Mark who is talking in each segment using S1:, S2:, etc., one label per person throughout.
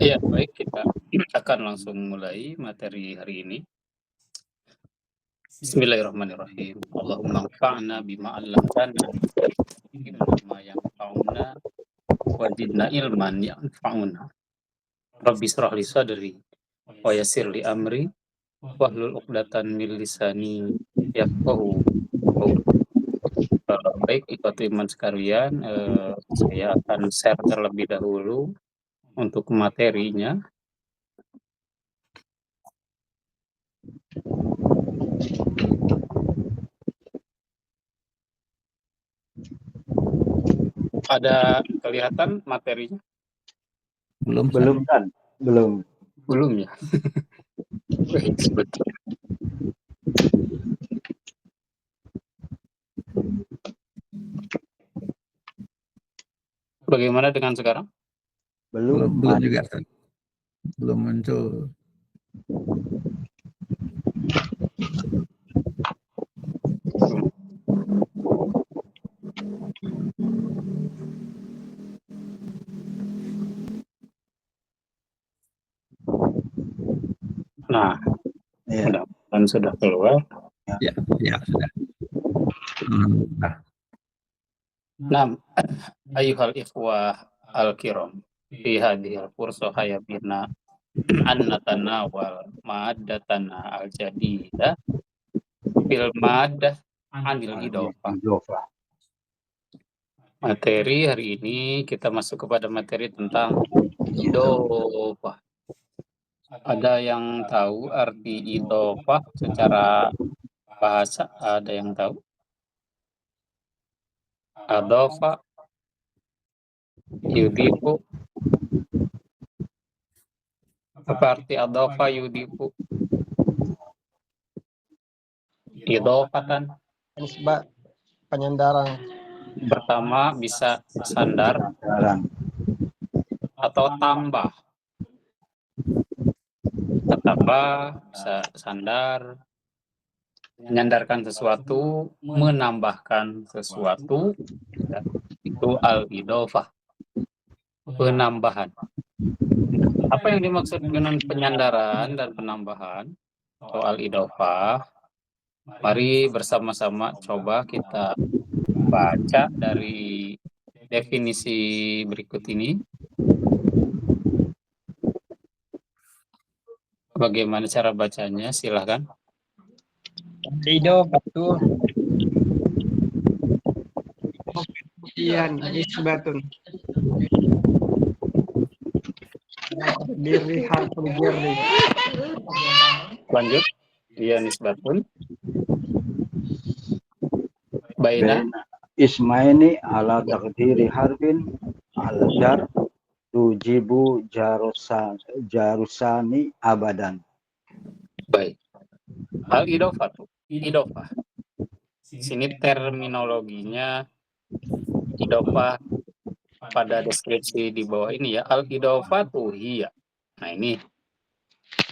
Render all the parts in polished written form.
S1: Iya, baik, kita akan langsung mulai materi hari ini. Bismillahirrahmanirrahim. Allahumma anfa'na bima 'allamtana, ilma ma yanfa'una, wa zidna ilman yanfa'una. Rabbi shrah li sadri wa yassir li amri wahlul 'uqdatam min lisani yafqahu qawli. Baik, ikhwati iman sekalian, saya akan share terlebih dahulu untuk materinya. Ada kelihatan materinya?
S2: Belum
S3: kan? Belum.
S1: Belum ya? Baik, sebentar. Bagaimana dengan sekarang?
S2: belum juga Ustaz. Belum muncul.
S1: Nah,
S3: Ya.
S1: mudah-mudahan sudah keluar.
S2: Ya sudah.
S1: Nah, ayuhal ikhwah al-kiram, fi hadhil fursa hayabina an natanawal ma'addatana al-jadida fil ma'addah anil idofah. Materi hari ini kita masuk kepada materi tentang idofah. Ada yang tahu arti idofah secara bahasa? Ada yang tahu? Adofa, yudifu. Apa arti adofa, yudifu? Idofatan.
S4: Nisbah penyandaran.
S1: Pertama bisa sandar atau tambah. Tambah, bisa sandar, menyandarkan sesuatu, menambahkan sesuatu, ya, itu al-idofah, penambahan. Apa yang dimaksud dengan penyandaran dan penambahan atau al-idofah? Mari bersama-sama coba kita baca dari definisi berikut ini. Bagaimana cara bacanya? Silahkan.
S4: Idofah itu nisbatun diri harful jarri.
S1: Lanjut. Dia nisbatun baina
S3: Ismaini ala takdiri harfin al-jar tujibu jarusani abadan.
S1: baik. Al-idofah. Idofah. Sini terminologinya idofah pada deskripsi di bawah ini ya. Al-idofah hiya. Nah, ini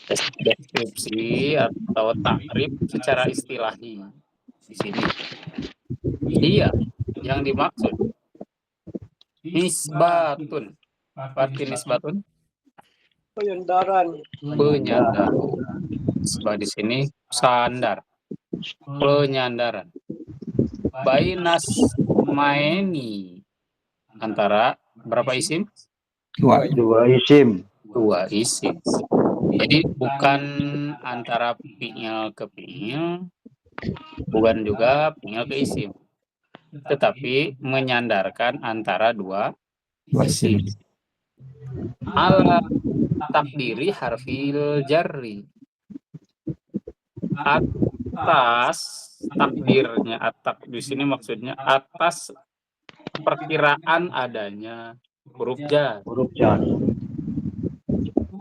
S1: deskripsi atau takrif secara istilahi di sini. Iya, yang dimaksud nisbatun. Arti nisbatun?
S4: Penyandaran.
S1: Penyandaran. Nisbah di sini sandar. Penyandaran. Bainas maeni, antara berapa isim?
S2: Dua.
S3: Dua
S1: isim.
S3: isim.
S1: Jadi bukan antara fi'il ke fi'il, bukan juga fi'il ke isim, tetapi menyandarkan antara dua isim. Ala takdiri harfil jarri, atas takdirnya, atak di sini maksudnya atas perkiraan adanya huruf jar.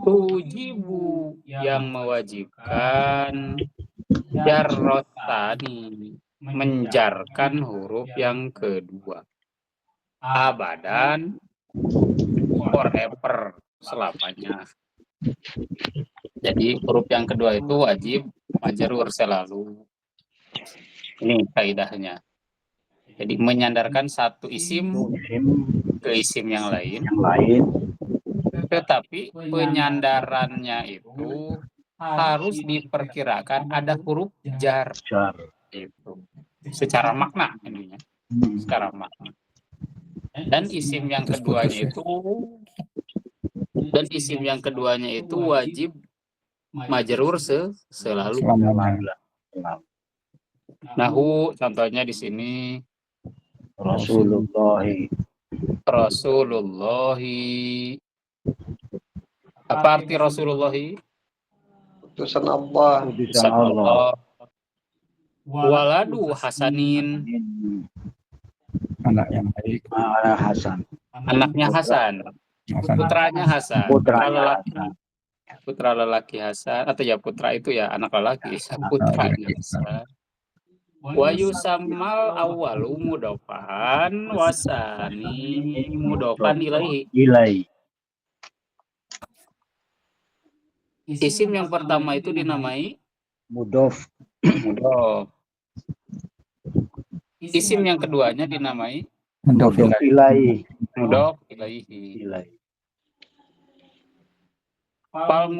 S1: Tujibu, yang mewajibkan, jarrotani, menjarkan huruf yang kedua, abadan, forever, selamanya. Jadi huruf yang kedua itu wajib majrur selalu. Ini kaidahnya. Jadi menyandarkan satu isim
S3: Isim
S1: ke isim yang lain,
S3: yang lain
S1: tetapi penyandarannya itu harus diperkirakan ada huruf jar
S3: jar.
S1: itu. Secara makna intinya, secara makna. Dan isim yang keduanya itu wajib majrur selalu.
S2: Selamanya.
S1: Nahu contohnya di sini Rasulullahi. Apa arti Rasulullahi?
S4: Utusan Allah.
S3: Utusan Allah.
S1: Waladu Hasanin.
S2: Anak yang baik.
S3: Anak Hasan.
S1: Anaknya Hasan. Putranya Hasan. Putra lelaki Hasan, atau ya putra itu ya anak lelaki, putranya Hasan. Wa yusammal awwalu mudofan wasani mudofan ilaihi. Isim yang pertama itu dinamai
S3: Mudof.
S1: Isim yang keduanya dinamai
S3: Mudof ilaihi.
S1: Wal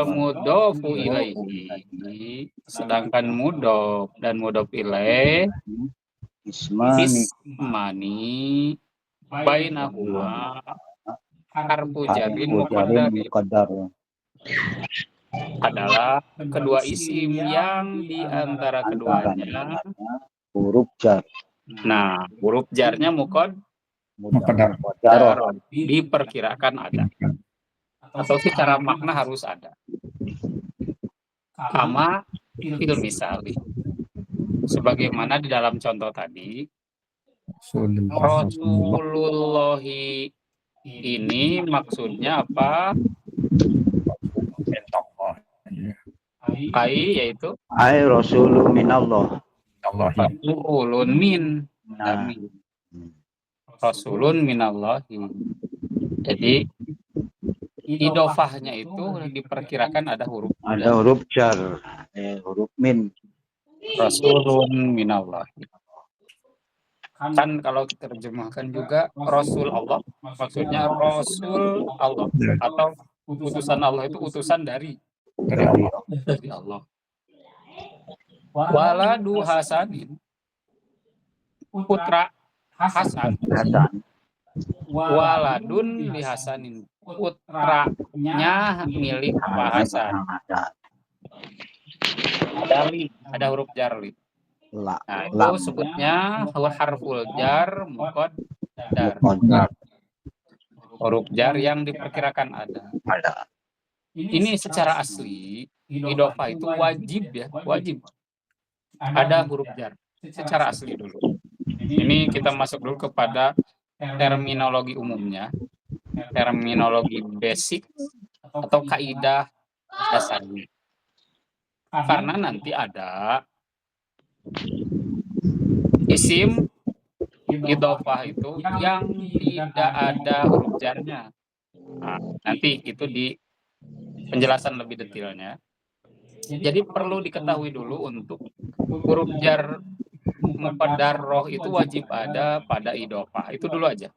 S1: mudofu ilaihi, sedangkan mudof dan mudof ilaih ismani bainahuma harfu jarin muqaddar adalah kedua isim yang di antara keduanya
S3: huruf jar.
S1: Nah, huruf jarnya
S2: Muqaddar.
S1: diperkirakan ada, atau secara makna harus ada. Kama fil misali, sebagaimana di dalam contoh tadi, Rasulullahi ini maksudnya apa? Ai yaitu
S3: Rasulun minallah.
S1: Rasulun min. Rasulun minallahi. Jadi idofahnya itu diperkirakan ada huruf
S3: Jar, huruf min.
S1: Rasulun minallahi. Kan kalau kita terjemahkan juga Rasul Allah, maksudnya Rasul Allah, atau utusan Allah itu utusan dari Allah. Waladu Hasanin, putra Hasan. Waladun li Hasanin, putranya milik Pak Hasan. Ada huruf jar li. Nah, itu sebutnya harful jar muqaddar. Huruf jar yang diperkirakan ada. Ini secara asli idofah itu wajib ya, wajib ada huruf jar secara asli dulu. Ini kita masuk dulu kepada terminologi umumnya, terminologi basic atau kaidah dasarnya. Karena nanti ada isim idofah itu yang tidak ada huruf jarnya. Nah, nanti itu di penjelasan lebih detailnya. Jadi perlu diketahui dulu untuk huruf jar muqaddar roh itu wajib ada pada idofah. Itu dulu aja.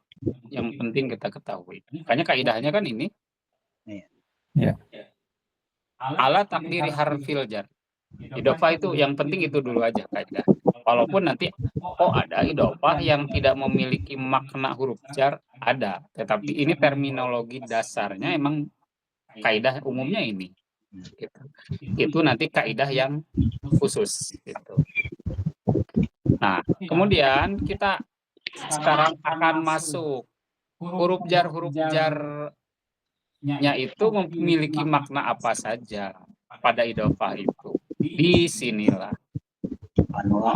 S1: Yang penting kita ketahui. Makanya kaidahnya kan ini.
S2: Ya.
S1: Ala takdiri harfil jar. Idofah itu yang penting itu dulu aja kaidah. Walaupun nanti ada idofah yang tidak memiliki makna huruf jar, ada. Tetapi ini terminologi dasarnya emang kaidah umumnya ini. Gitu. Itu nanti kaidah yang khusus. Gitu. Nah, kemudian kita sekarang akan masuk huruf jarnya itu memiliki makna apa saja pada idofah itu. Disinilah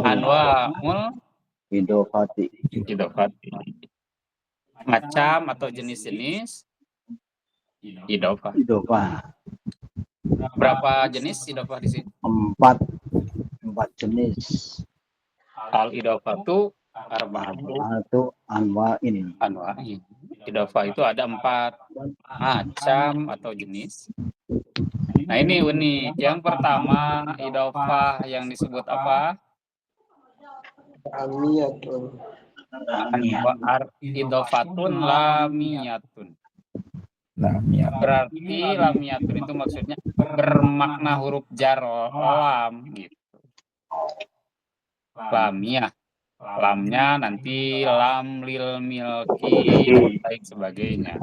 S1: anwa'ul idofati. Macam atau jenis-jenis idofah. Berapa jenis idofah di sini?
S3: 4 jenis.
S1: Al idofatu arba'atu
S3: anwa'in.
S1: Idofah itu ada 4 macam atau jenis. Nah, ini unik. Yang pertama idofah yang disebut apa?
S4: Amiyatun.
S1: Idofatun lamiyatun.
S2: Lamiyah.
S1: Berarti lamiyatun itu maksudnya bermakna huruf jar lam gitu. Lamiyah. Lamnya nanti lam lil milki dan lain sebagainya.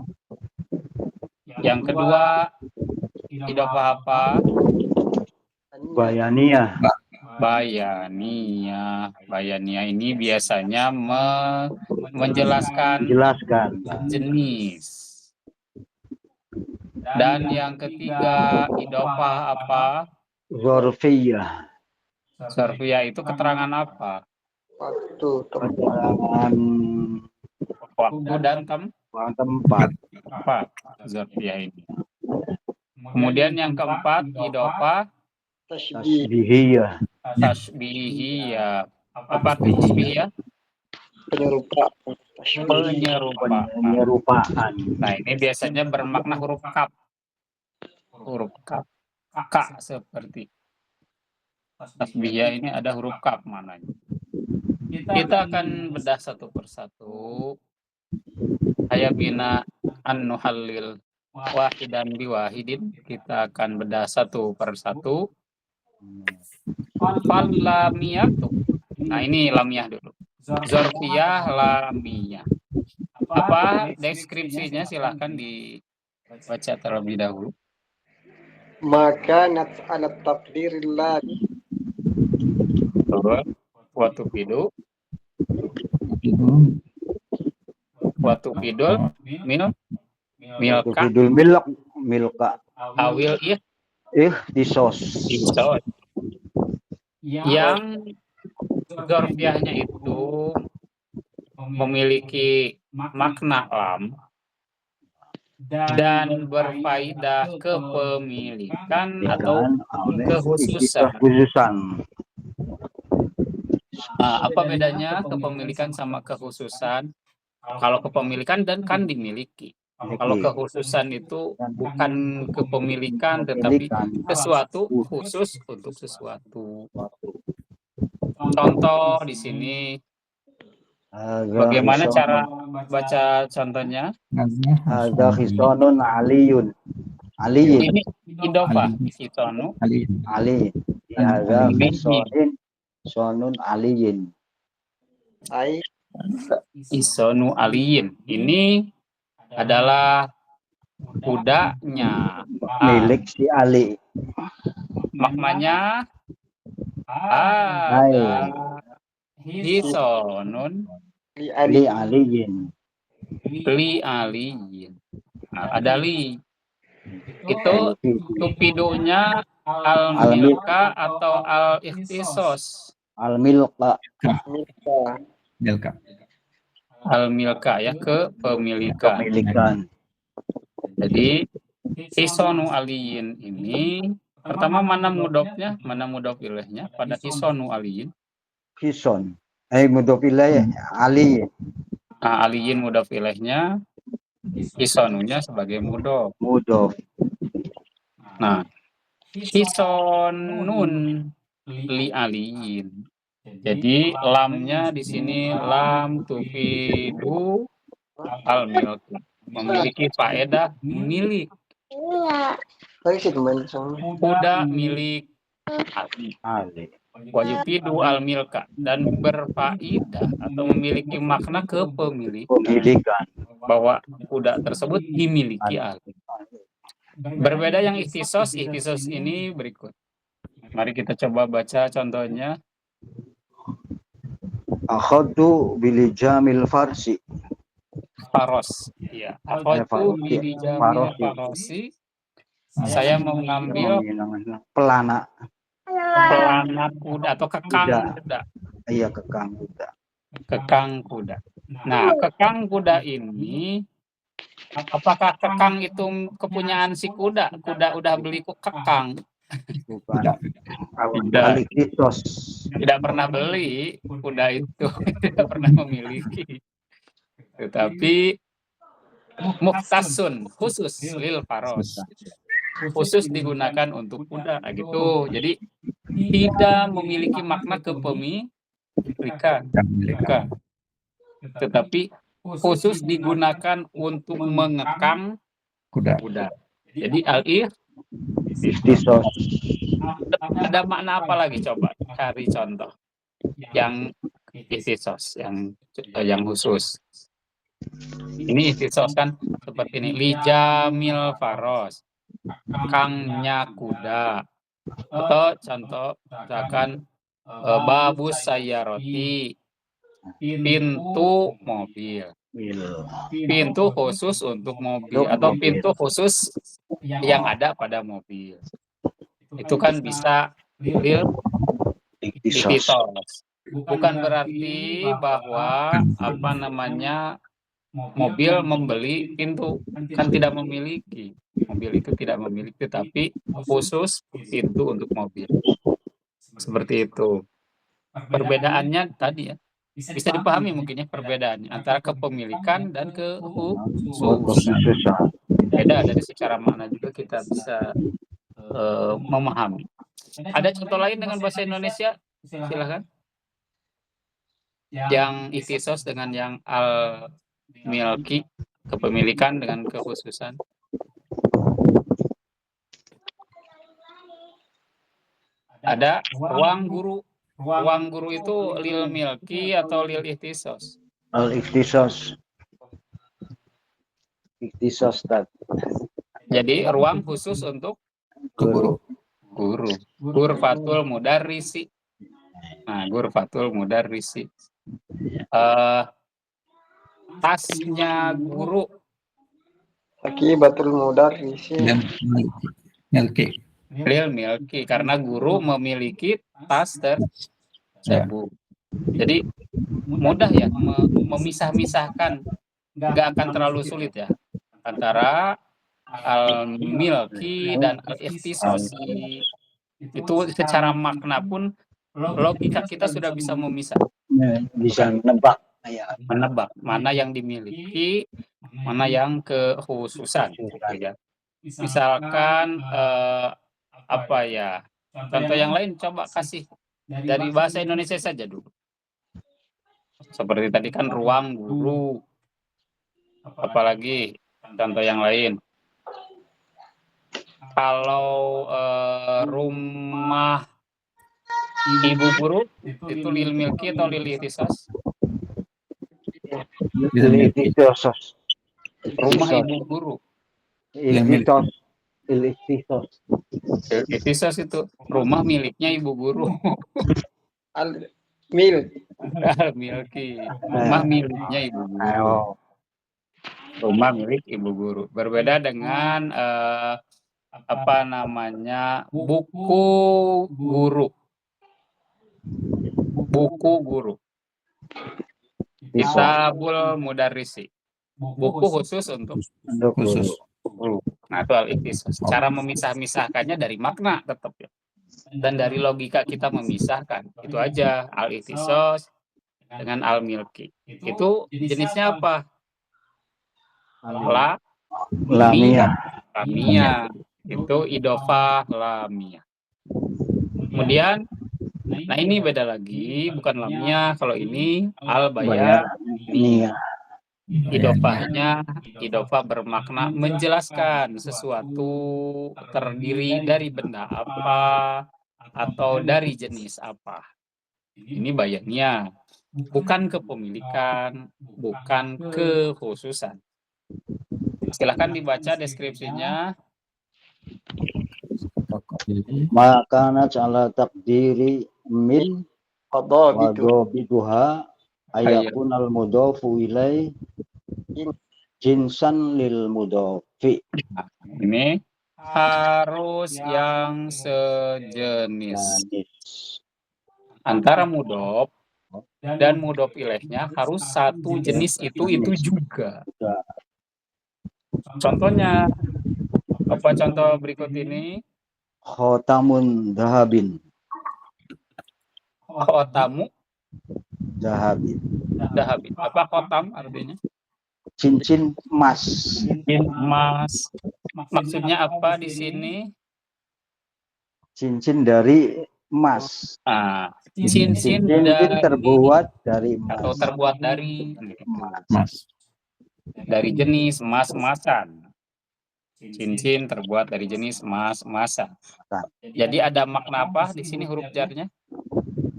S1: Yang kedua, idofah apa?
S3: Bayaniyah.
S1: Bayaniyah. Bayaniyah ini biasanya menjelaskan jenis. Dan yang ketiga, idofah apa?
S3: Zorfiyah.
S1: Zarfiyah itu keterangan apa?
S4: Waktu
S3: Keterangan
S1: Waktu dan
S3: tempat.
S1: tempat. Zarfiyah ini. Kemudian yang keempat, idofah
S4: tasbih.
S3: Tasbihiyah.
S1: tasbihiyah. Apa arti tasbihiyah?
S4: Penyerupa.
S3: Penyerupaan.
S1: Nah, ini biasanya bermakna huruf kaf. Huruf kaf. Ka seperti. Tasbihiyah ini ada huruf kaf mananya. Kita akan bedah satu persatu. Hayabina an-nuhallil wahidan biwahidin. Kita akan bedah satu persatu. Fal lamiyatu. Nah, ini lamiyah dulu. Zarfiyah lamiyah. Apa deskripsinya, silahkan dibaca terlebih dahulu.
S4: Maka alat takdirillah.
S1: Waktu pidu minum milka
S3: Tufidul milka.
S1: awil
S3: Disos.
S1: yang zarfiyahnya itu memiliki makna lam dan berfaedah kepemilikan atau kekhususan. Apa bedanya kepemilikan sama kekhususan? Kalau kepemilikan dan kan dimiliki. Kalau kekhususan itu bukan kepemilikan tetapi sesuatu khusus untuk sesuatu. Contoh di sini, bagaimana cara baca contohnya?
S3: Ada hisonun aliyun. Aliyin.
S1: Ini idofah, hisonu
S3: Ali. Ada hisonun aliyin.
S4: Ai
S1: isonu aliyin. Ini adalah kudanya.
S3: Milik si Ali.
S1: Maknanya ada hisonun
S4: li
S3: Ali
S4: ali
S3: aliyin.
S1: li aliyin. Nah, ada li. Itu tupidonya al-milka atau al-ikhtisos.
S3: Al-milka.
S4: milka.
S1: Al-milka ya, kepemilikan.
S3: Pemilikan.
S1: Jadi hisonu aliyin ini pertama mana mudofnya, mana mudof ilaihnya pada hisonu aliyin.
S3: Hison. Mudhof ilaih Ali.
S1: Nah, aliyin mudof ilaihnya, hisonunya sebagai mudof.
S3: Mudhof.
S1: Nah, hisonun li aliyin. Jadi lamnya di sini lam tufidu al milk, memiliki faedah milik.
S4: Lagi sih teman sama.
S1: Kuda milik
S3: Ali.
S1: wayufidu al milka dan berfaedah atau memiliki makna kepemilikan
S3: Pemilikan.
S1: bahwa kuda tersebut dimiliki Ali. Berbeda yang ikhtisos ini berikut. Mari kita coba baca contohnya.
S3: Akhadtu bilijamil farsi.
S1: Faros. Ya, akhadtu bilijamil farosi. Saya mau mengambil
S3: Pelana
S1: kuda atau kekang kuda.
S3: Iya, kekang kuda.
S1: Kekang kuda. Nah, kekang kuda ini, apakah kekang itu kepunyaan si kuda? Kuda udah beli kekang.
S3: Bukan.
S1: Tidak.
S3: Kisos.
S1: Tidak pernah beli kuda itu, tidak pernah memiliki. Tetapi mukhtasun, khusus lil faros. Khusus digunakan untuk kuda gitu. Jadi tidak memiliki makna kepemilikan menyetrika, bukan. Tetapi khusus digunakan untuk mengekang
S2: Kuda.
S1: kuda. Jadi
S3: Ikhtisos.
S1: ada makna apa lagi, coba cari contoh yang ikhtisos, yang khusus. Ini ikhtisos kan seperti ini, lijamil faros, kangnya kuda, atau contoh misalkan babus sayyaroti, pintu mobil. Pintu khusus untuk mobil atau pintu khusus yang ada pada mobil. Itu kan bisa lil
S3: Ikhtisos.
S1: ikhtisos. Bukan berarti bahwa mobil membeli pintu, kan tidak memiliki. Mobil itu tidak memiliki, tapi khusus pintu untuk mobil. Seperti itu. Perbedaannya tadi ya, bisa dipahami mungkin ya perbedaannya antara kepemilikan dan kekhususan. Beda dari secara makna juga kita bisa memahami. Ada contoh lain dengan bahasa Indonesia? Silakan. Yang ikhtisos dengan yang al-milki, kepemilikan dengan kekhususan. Ada ruang guru. Ruang guru itu lil milki atau lil ikhtisos?
S3: Al-ikhtisos. Ikhtisos tadi.
S1: Jadi ruang khusus untuk
S3: Guru.
S1: guru. Ghurfatul mudarrisi. Nah, ghurfatul mudarrisi. Tasnya guru.
S4: Akibatul mudarrisi.
S2: Milki.
S1: Lil milki, karena guru memiliki tas tersebut. Jadi mudah ya memisah-misahkan, nggak akan terlalu sulit ya antara al-milki dan al-ikhtisosi. Itu secara makna pun logika kita sudah bisa memisah,
S3: Bisa menebak.
S1: menebak mana yang dimiliki, mana yang kekhususan gitu ya. Misalkan contoh yang lain coba kasih dari bahasa Indonesia saja dulu. Seperti tadi kan ruang guru. Apalagi contoh yang lain. Kalau rumah ibu guru itu lil milki atau lil ikhtisas?
S3: Ikhtisos.
S1: Rumah ibu guru.
S3: Ikhtisos. Ikhtisos.
S1: Ikhtisas itu rumah miliknya ibu guru.
S4: Al-milki.
S1: Milki. Rumah miliknya ibu guru.
S3: Ayo.
S1: Rumah milik ibu guru. Berbeda dengan buku guru. Buku guru. Kitabul mudarrisi. Buku khusus untuk
S2: Khusus.
S1: guru. Nah, itu al-ikhtisas. Cara memisah-misahkannya dari makna tetap ya. Dan dari logika kita memisahkan. Itu aja al-ikhtisas dengan al-milki. Itu jenisnya apa?
S3: Lamia.
S1: Lamia. Itu idofah lamia. Kemudian, nah ini beda lagi, bukan lamia. Kalau ini al-bayani. Idofah bermakna menjelaskan sesuatu terdiri dari benda apa atau dari jenis apa. Ini bayannya, bukan kepemilikan, bukan kekhususan. Silahkan dibaca deskripsinya.
S3: Maka ala takdiri min wadabiduha ayakun al mudofu ilai jinsan lil mudofi.
S1: Ini harus yang sejenis. Antara mudof dan mudof ilaihnya harus satu jenis itu juga. Contohnya apa contoh berikut ini?
S3: Khotamun dahabin.
S1: Khotamu
S3: Dahabin.
S1: dahabin. Apa khotam artinya?
S3: Cincin emas.
S1: Cincin emas. Maksudnya apa di sini?
S3: Cincin dari emas.
S1: Nah, Cincin
S3: Cincin
S1: dari
S3: terbuat dari
S1: atau
S3: emas.
S1: terbuat dari
S3: Emas.
S2: Mas.
S1: dari jenis emas-emasan. Cincin terbuat dari jenis emas-emasan. Jadi ada makna apa di sini huruf jarnya?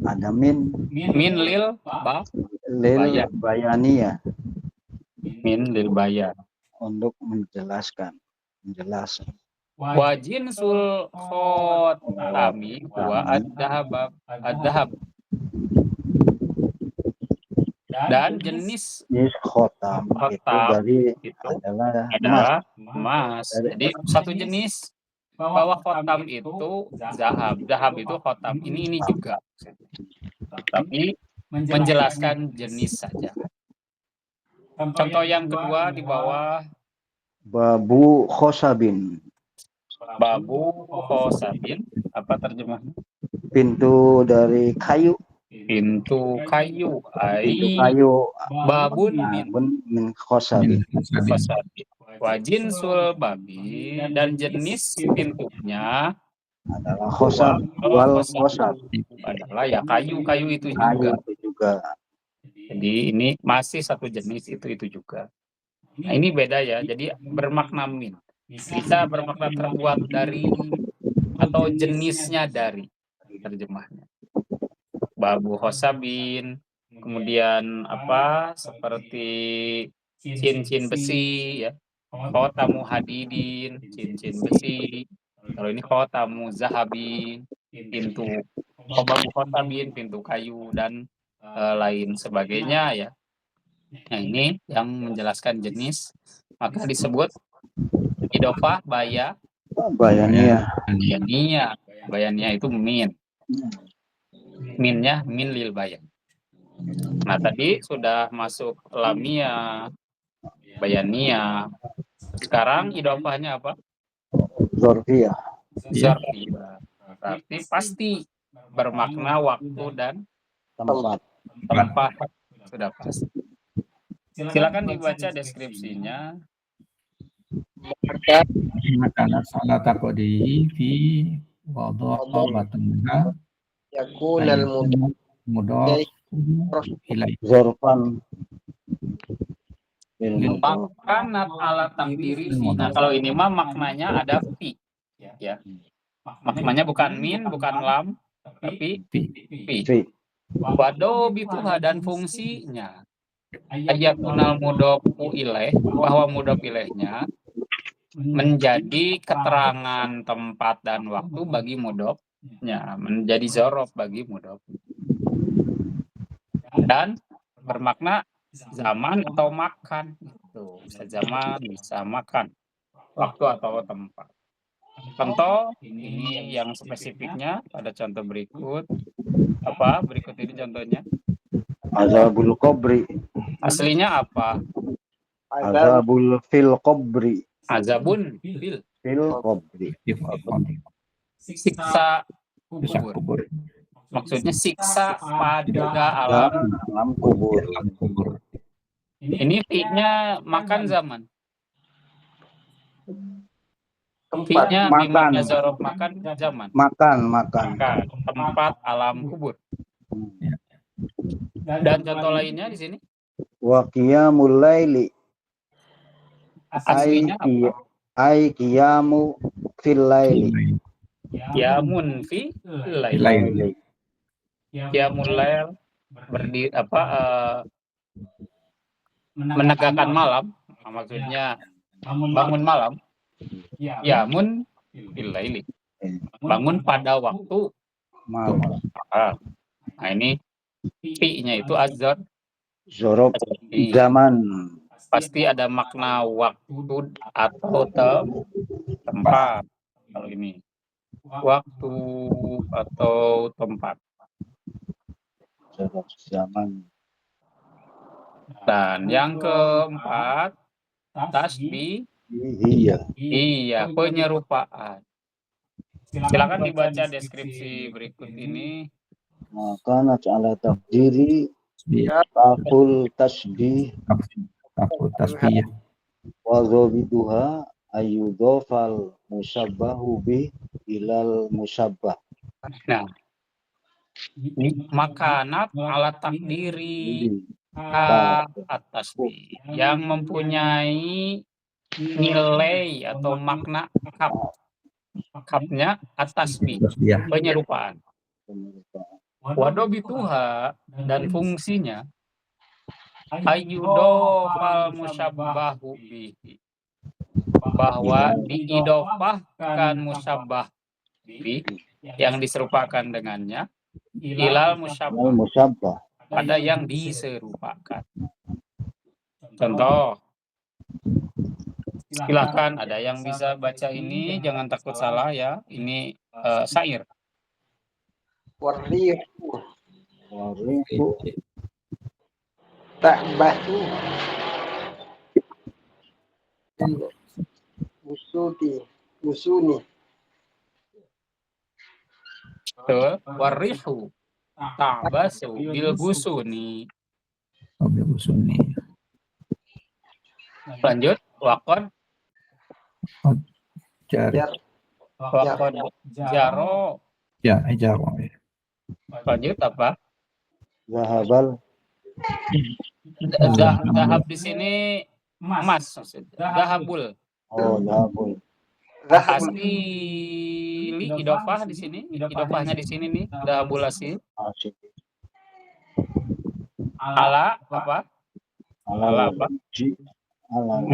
S3: Ada min,
S1: Min lil ba
S3: lil
S1: Bayan.
S3: bayaniyah,
S1: min lil bayan.
S3: untuk menjelaskan.
S1: Wa jinsul khotami wa ad-dahab. Dan jenis
S3: Jenis khotam itu
S1: khotam
S3: dari
S1: itu
S3: adalah emas.
S1: adalah emas. Jadi satu jenis bahwa khotam itu zahab. Zahab itu khotam. Ini juga. Tapi menjelaskan jenis saja. Contoh yang kedua di bawah
S3: Babu khosabin,
S1: babu khosabin. Apa terjemahnya?
S3: pintu dari kayu.
S1: Pintu kayu.
S3: Pintu kayu.
S1: Babun
S3: Min khosabin.
S1: khosabin. Wajin sul babi dan jenis pintunya
S3: Adalah khosab wal khosab.
S1: adalah ya kayu itu
S3: Kayu
S1: juga.
S3: itu juga.
S1: Jadi ini masih satu jenis itu juga. Nah ini beda ya. Jadi bermakna min. Bisa bermakna terbuat dari atau jenisnya dari terjemahnya. Babu khosabin, kemudian apa seperti cincin besi ya. Khotamu hadidin, cincin besi. Kalau ini khotamu zahabin, pintu babu khotabin, pintu kayu dan lain sebagainya ya. Nah ini yang menjelaskan jenis, maka disebut idofah
S3: Bayaniyah.
S1: bayannya itu min. Minnya min lil bayan. Nah tadi sudah masuk lamia, bayaniyah. Sekarang idofahnya apa?
S3: Zorfiyah.
S1: Zarfiyah. Berarti pasti bermakna waktu dan
S3: Tempat.
S1: tempat. Sudah pasti. Silakan dibaca deskripsinya.
S2: Makanan salat taqdihi fi wadha'a batnha
S4: Yakunal
S2: mudhaf ilaih.
S3: Zorfan.
S1: Makanat ala takdiri fi. Nah, kalau ini mah maknanya ada fi. Ya. Maknanya bukan min, bukan lam, tapi fi. Wado bituha dan fungsinya. Ayatunal mudhofu ilaih, bahwa mudhof ilaihnya menjadi keterangan tempat dan waktu bagi mudhofnya, menjadi zorof bagi mudhof. Dan bermakna zaman atau makan. Itu bisa zaman, bisa makan, waktu atau tempat. Contoh ini yang spesifiknya pada contoh berikut. Apa berikut ini contohnya?
S3: Azabul qabri.
S1: Aslinya apa?
S3: Azabul fil qabri.
S1: Azabun fil.
S3: Fil qabri.
S1: Siksa
S2: Bisa
S1: kubur.
S2: kubur.
S1: Maksudnya siksa pada alam.
S3: Alam kubur.
S2: Kubur.
S1: Ini fi-nya makan zaman.
S4: tempat.
S1: Fi-nya
S3: Makan.
S1: bimana zorof makan zaman.
S3: Makan.
S1: Makan tempat alam kubur. Dan contoh lainnya di sini
S3: Wa qiyamul laili.
S1: aslinya apa?
S3: Ai qiyamu fil laili.
S1: Yamun fi lail.
S2: Lail.
S1: Qiyamul lail berdiri menegakkan malam. Nah, maksudnya bangun malam. Yamun fil laili. Bangun pada waktu
S3: Malam.
S1: Nah ini fi-nya itu azar.
S3: Zorof zaman.
S1: Pasti ada makna waktu atau tempat. Kalau ini waktu atau tempat.
S3: Zorof zaman.
S1: Dan yang keempat tasbih. Iya, penyerupaan. Silakan dibaca deskripsi berikut ini.
S3: Maka ala takdiri taful tasbih
S2: Takut tasbih.
S3: wa dhabituha ayyudhafal musabbahu bih ilal musabbah.
S1: Nah, Makanat ala takdiri ka atas yang mempunyai nilai atau makna kapnya atas
S2: Tasbih.
S1: penyerupaan. Wadobituha dan fungsinya ayyudofal musyabbahu bihi, bahwa diidofahkan musyabbah bihi yang diserupakan dengannya ilal musyabbah,
S3: Musabbah.
S1: pada yang diserupakan. Contoh, silakan ada yang bisa baca ini, jangan takut salah ya. Ini syair.
S4: Warihu
S3: Warihu
S4: ta'basu busuni.
S1: Betul. Warihu ta'basu bil busuni.
S2: Mobil Sunni.
S1: Lanjut, wakon
S2: Jari.
S1: wakon jaro.
S2: Ya, jaro.
S1: Lanjut apa?
S3: zahabal
S1: Zahab di sini emas maksudnya. Zahabul.
S3: oh zahabul
S1: Asli idofah di sini, idofahnya di sini nih, zahabul asli.
S3: asik
S1: Ala apa? Ala apa?
S3: ji ala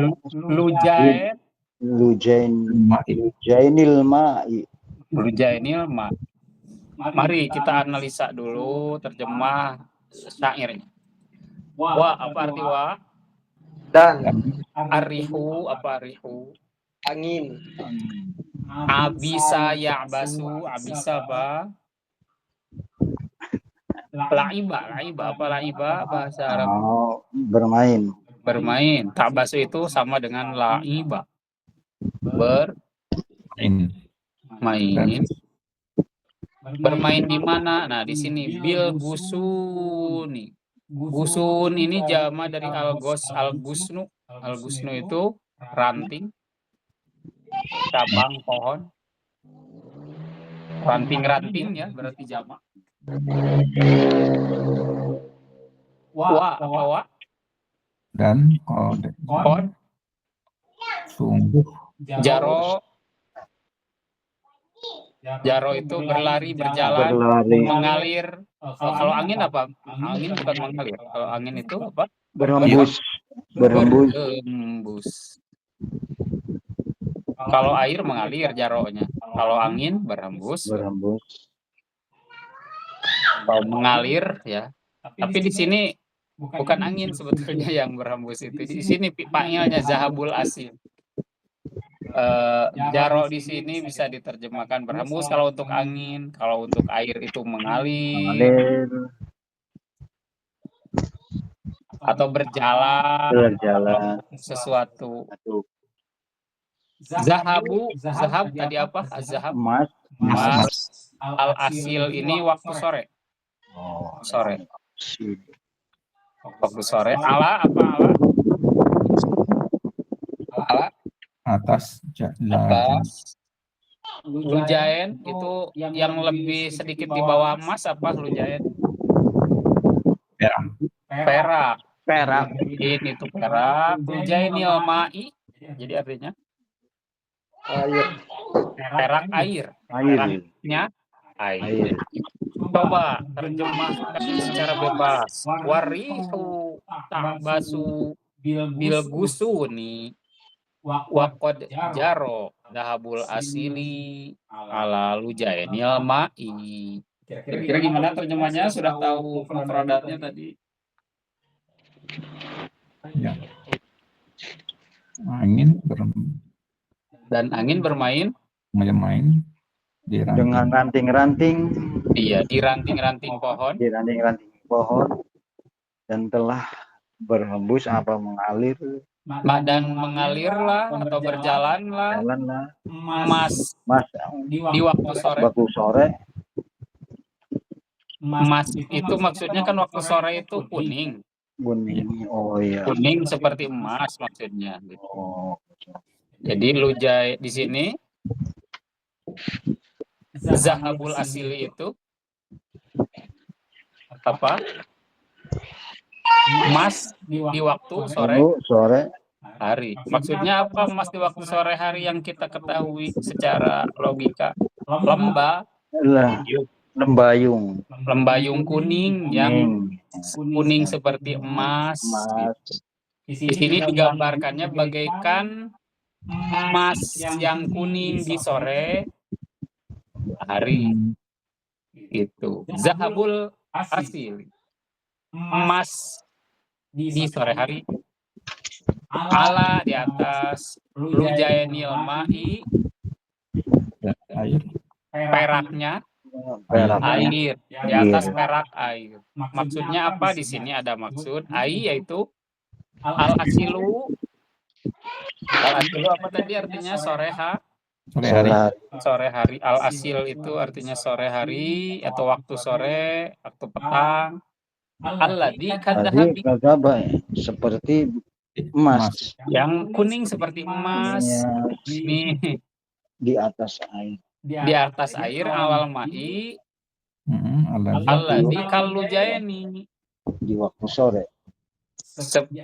S1: Lujain,
S3: lujainil ma'i.
S1: lujainil ma. Mari kita analisa dulu terjemah syairnya. Wa apa arti wa?
S4: Dan
S1: Arihu apa arihu?
S4: angin.
S1: Abisa ya'basu, abisa apa? Laiba apa laiba bahasa Arab?
S3: Oh, bermain.
S1: Bermain. Ta'basu itu sama dengan laiba.
S2: Ini.
S1: Bermain. Bermain di mana? Nah, di sini bil gusuni. Gusun ini jama dari al-gusnu. Al-gusnu itu ranting, cabang pohon. Ranting-ranting ya, berarti jama. Wa apa wa?
S2: Dan kod sungguh Jaro itu berlari, berjalan, mengalir. Kalau angin apa? Angin bukan mengalir. Kalau angin itu apa?
S3: Berhembus.
S1: Kalau air mengalir jaronya. Kalau angin berhembus. Kalau mengalir ya. Tapi di sini bukan angin sebetulnya yang berhembus itu. Di sini pipanya zahabul asil. Jaro di sini bisa diterjemahkan berhembus kalau untuk angin, kalau untuk air itu mengalir atau berjalan sesuatu. Zahab tadi apa? Zahab
S3: Emas.
S1: Al asil ini waktu sore. Waktu sore. Ala apa ala? Ala
S2: atas.
S1: Lujain itu yang lebih sedikit di bawah emas apa lujain? Perak. Ini tuh perak. Lujainil ma'i. Jadi artinya perak air. Peraknya air. Coba terjemahkan secara bebas. Warihu ta'basu bil gusuni. Waqad jaro dahabul asili ala lujainil ma'i. Kira-kira gimana terjemahnya? Sudah tahu mufradatnya tadi?
S2: Ya. Angin
S1: bermain
S3: Dengan ranting-ranting.
S1: Iya, di ranting-ranting pohon.
S3: Dan telah berhembus apa mengalir.
S1: Dan mengalirlah atau berjalanlah emas di waktu sore. Emas itu maksudnya kan waktu sore itu kuning.
S3: Oh iya.
S1: Kuning seperti emas maksudnya.
S3: Oh.
S1: Jadi lujai di sini zahabul asili itu apa? Emas di waktu sore
S3: Sore
S1: hari. Maksudnya apa emas di waktu sore hari yang kita ketahui secara logika? Lembah,
S3: lah lembayung.
S1: lembayung kuning yang kuning seperti emas.
S3: Emas.
S1: Di sini digambarkannya bagaikan emas yang kuning di sore hari. Itu zahabul asil, emas di sore hari, ala di atas, lujainil ma'i, peraknya air, di atas perak air. Maksudnya apa? Di sini ada maksud ai, yaitu al asilu. Al asilu apa tadi artinya? Sore hari. Al asil itu artinya sore hari atau waktu sore, waktu petang. Alladzi kadzahabi,
S3: seperti emas
S1: yang kuning seperti emas. Nih,
S3: di atas air.
S1: di atas air, awal ma'i, alladzi kallujaini,
S3: Di waktu sore.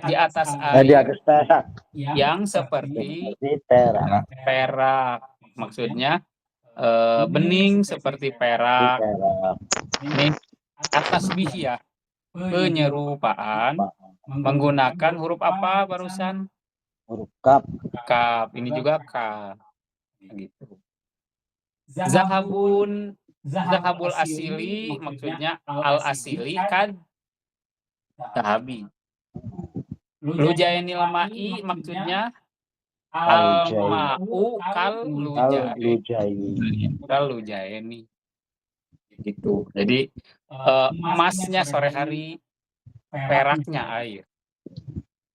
S1: di atas
S3: Di
S1: air
S3: atas perak.
S1: yang seperti
S3: Di perak.
S1: perak. Maksudnya bening seperti
S3: Di
S1: perak.
S3: perak.
S1: Ini atas bihya, penyerupaan menggunakan huruf apa barusan?
S3: Huruf kaf.
S1: Kaf. Ini juga kaf. Gitu. Zahabul asili maksudnya al asili kan zahabi. Lujainil ma'i maksudnya al ma'u kal lujaini. Gitu. Jadi emasnya sore hari, peraknya air.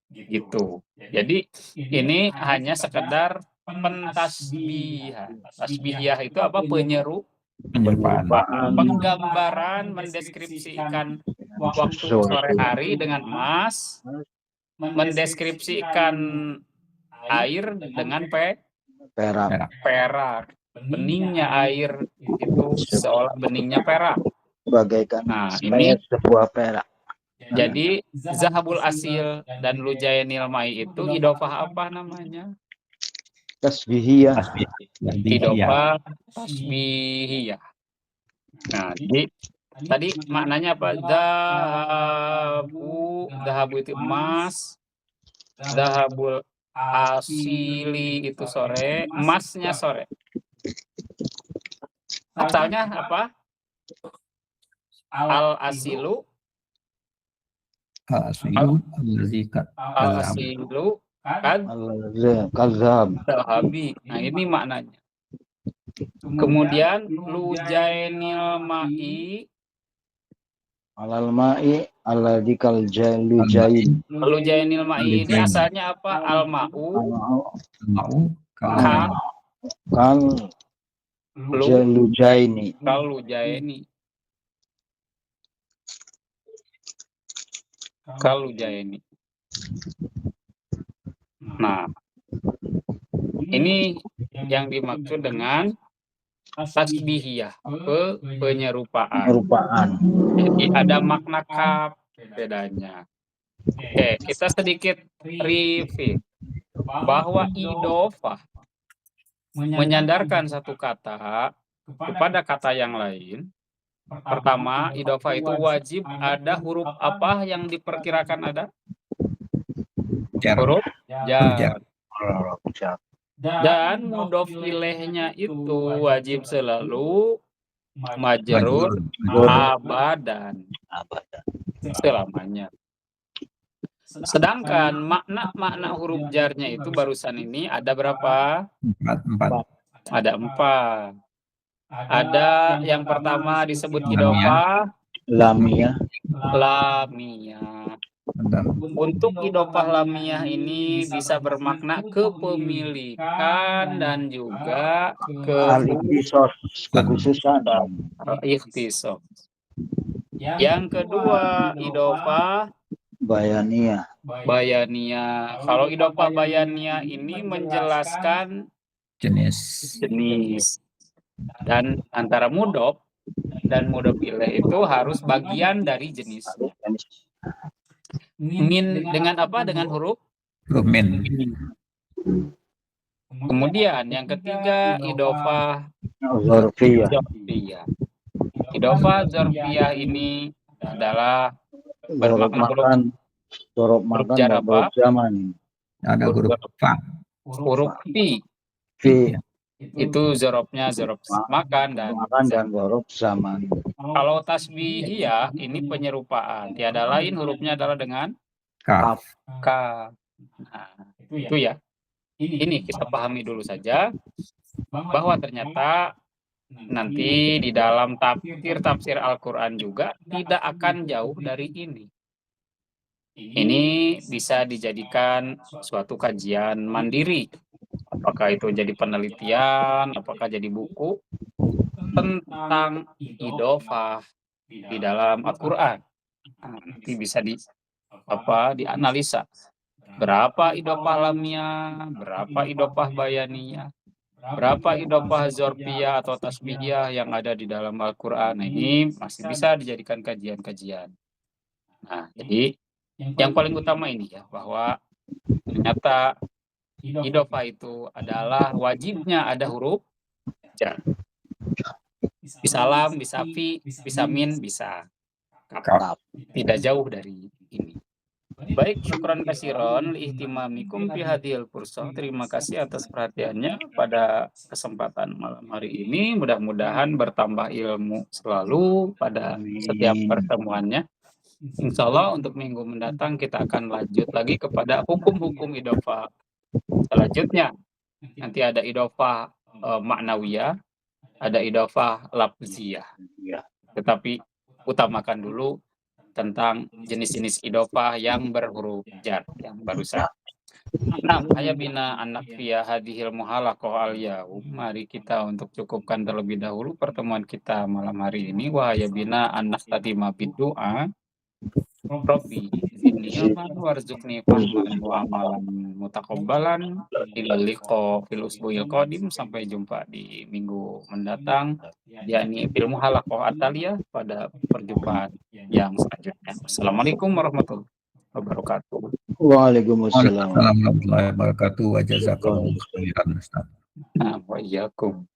S1: Gitu. Jadi ini hanya sekedar pentasbihah. Tasbihah itu apa? Penggambaran mendeskripsikan waktu sore hari dengan emas, mendeskripsikan air dengan perak. Beningnya air itu seolah beningnya perak.
S3: Bagaikan
S1: ini
S3: sebuah perak.
S1: Jadi zahabul asil dan lujainil ma'i itu idofah apa namanya?
S3: Tasbihiyah.
S1: Idofah tasbihiyah. Nah, jadi tadi maknanya apa? Zahabu itu emas, zahabul asili itu sore, emasnya sore. Asalnya apa? Al asilu
S3: Kazab.
S1: zahabi. Nah, ini maknanya. Kemudian lujainil ma'i,
S3: Alal ma'i alladzi kal lujain.
S1: lujainil ma'i ini asalnya apa? Al ma'u
S3: Kal lujaini.
S1: Kal lujaini. Kal lujaini. Nah, ini yang dimaksud dengan tasbihiyah, penyerupaan. Jadi ada makna kaf bedanya. Oke, kita sedikit review bahwa idofah menyandarkan satu kata kepada kata yang lain. Pertama, idofah itu wajib ada huruf apa yang diperkirakan ada? Huruf jar. Dan mudhof ilaihnya itu wajib selalu majrur abadan, selamanya. Sedangkan makna huruf jarnya itu barusan ini ada berapa?
S2: 4.
S1: Ada 4. Ada yang pertama disebut idofah
S3: Lamiyah.
S1: Untuk idofah lamiyah ini bisa bermakna kepemilikan dan juga
S3: kekhususan.
S1: ikhtisas. Yang kedua idofah
S3: Bayaniyah.
S1: Kalau idofah bayaniyah ini menjelaskan
S2: jenis
S1: dan antara mudhof dan mudhof ilaih itu harus bagian dari jenisnya. Min dengan apa? Dengan huruf
S2: Rumen.
S1: Kemudian yang ketiga idhofah
S3: Zorfiyah.
S1: dzarfiyah. Idhofah dzarfiyah ini adalah
S3: Huruf
S1: bermakna
S3: makan. Huruf
S1: huruf
S3: makan
S1: jar
S3: dan
S1: apa?
S3: huruf zaman.
S2: Ada huruf fa.
S1: Huruf fi
S3: Fi.
S1: itu zorobnya zorob makan dan
S3: Makan dan huruf zaman.
S1: kalau tasbihiyah ini penyerupaan, tiada lain hurufnya adalah dengan
S2: Kaf.
S1: K. Nah, itu ya. Ini kita pahami dulu saja bahwa ternyata nanti di dalam tafsir Al-Quran juga tidak akan jauh dari ini. Ini bisa dijadikan suatu kajian mandiri. Apakah itu jadi penelitian, apakah jadi buku tentang idhofah di dalam Al-Quran. Nah, nanti bisa dianalisa. Berapa idhofah lamiyah, berapa idhofah bayaniyah, berapa idhofah zorfiyah atau tasbihiyah yang ada di dalam Al-Quran. Nah, ini masih bisa dijadikan kajian-kajian. Nah, jadi yang paling utama ini ya, bahwa ternyata idhofah itu adalah wajibnya ada huruf jar. Bisa lam, bisa fi, bisa min, bisa kaf. Tidak jauh dari ini. Baik, syukran kasiron ihtimamikum fi hadhil fursa. Terima kasih atas perhatiannya pada kesempatan malam hari ini. Mudah-mudahan bertambah ilmu selalu pada setiap pertemuannya. Insya Allah untuk minggu mendatang kita akan lanjut lagi kepada hukum-hukum idhofah selanjutnya. Nanti ada idhofah maknawiyah, ada idhofah lafziyah. Tetapi utamakan dulu tentang jenis-jenis idhofah yang berhuruf jar yang barusan. Nah, ayabina anak via hadhil muhalaqah al-yaum. Mari kita untuk cukupkan terlebih dahulu pertemuan kita malam hari ini. Wa ayabina anak tatima biddu'a. Rabbi zidni ilman warzuqni fahman wa amalan mutaqabbalan. Ila liqa fil usbu'il qadim. Sampai jumpa di minggu mendatang, yakni fil muhalaqah ataliyah, pada perjumpaan yang selanjutnya. Assalamualaikum warahmatullahi wabarakatuh.
S3: Waalaikumsalam.
S2: Assalamualaikum warahmatullahi wabarakatuh. Wa jazakallahu khairan, Ustaz.
S1: Nah, wa iyyakum.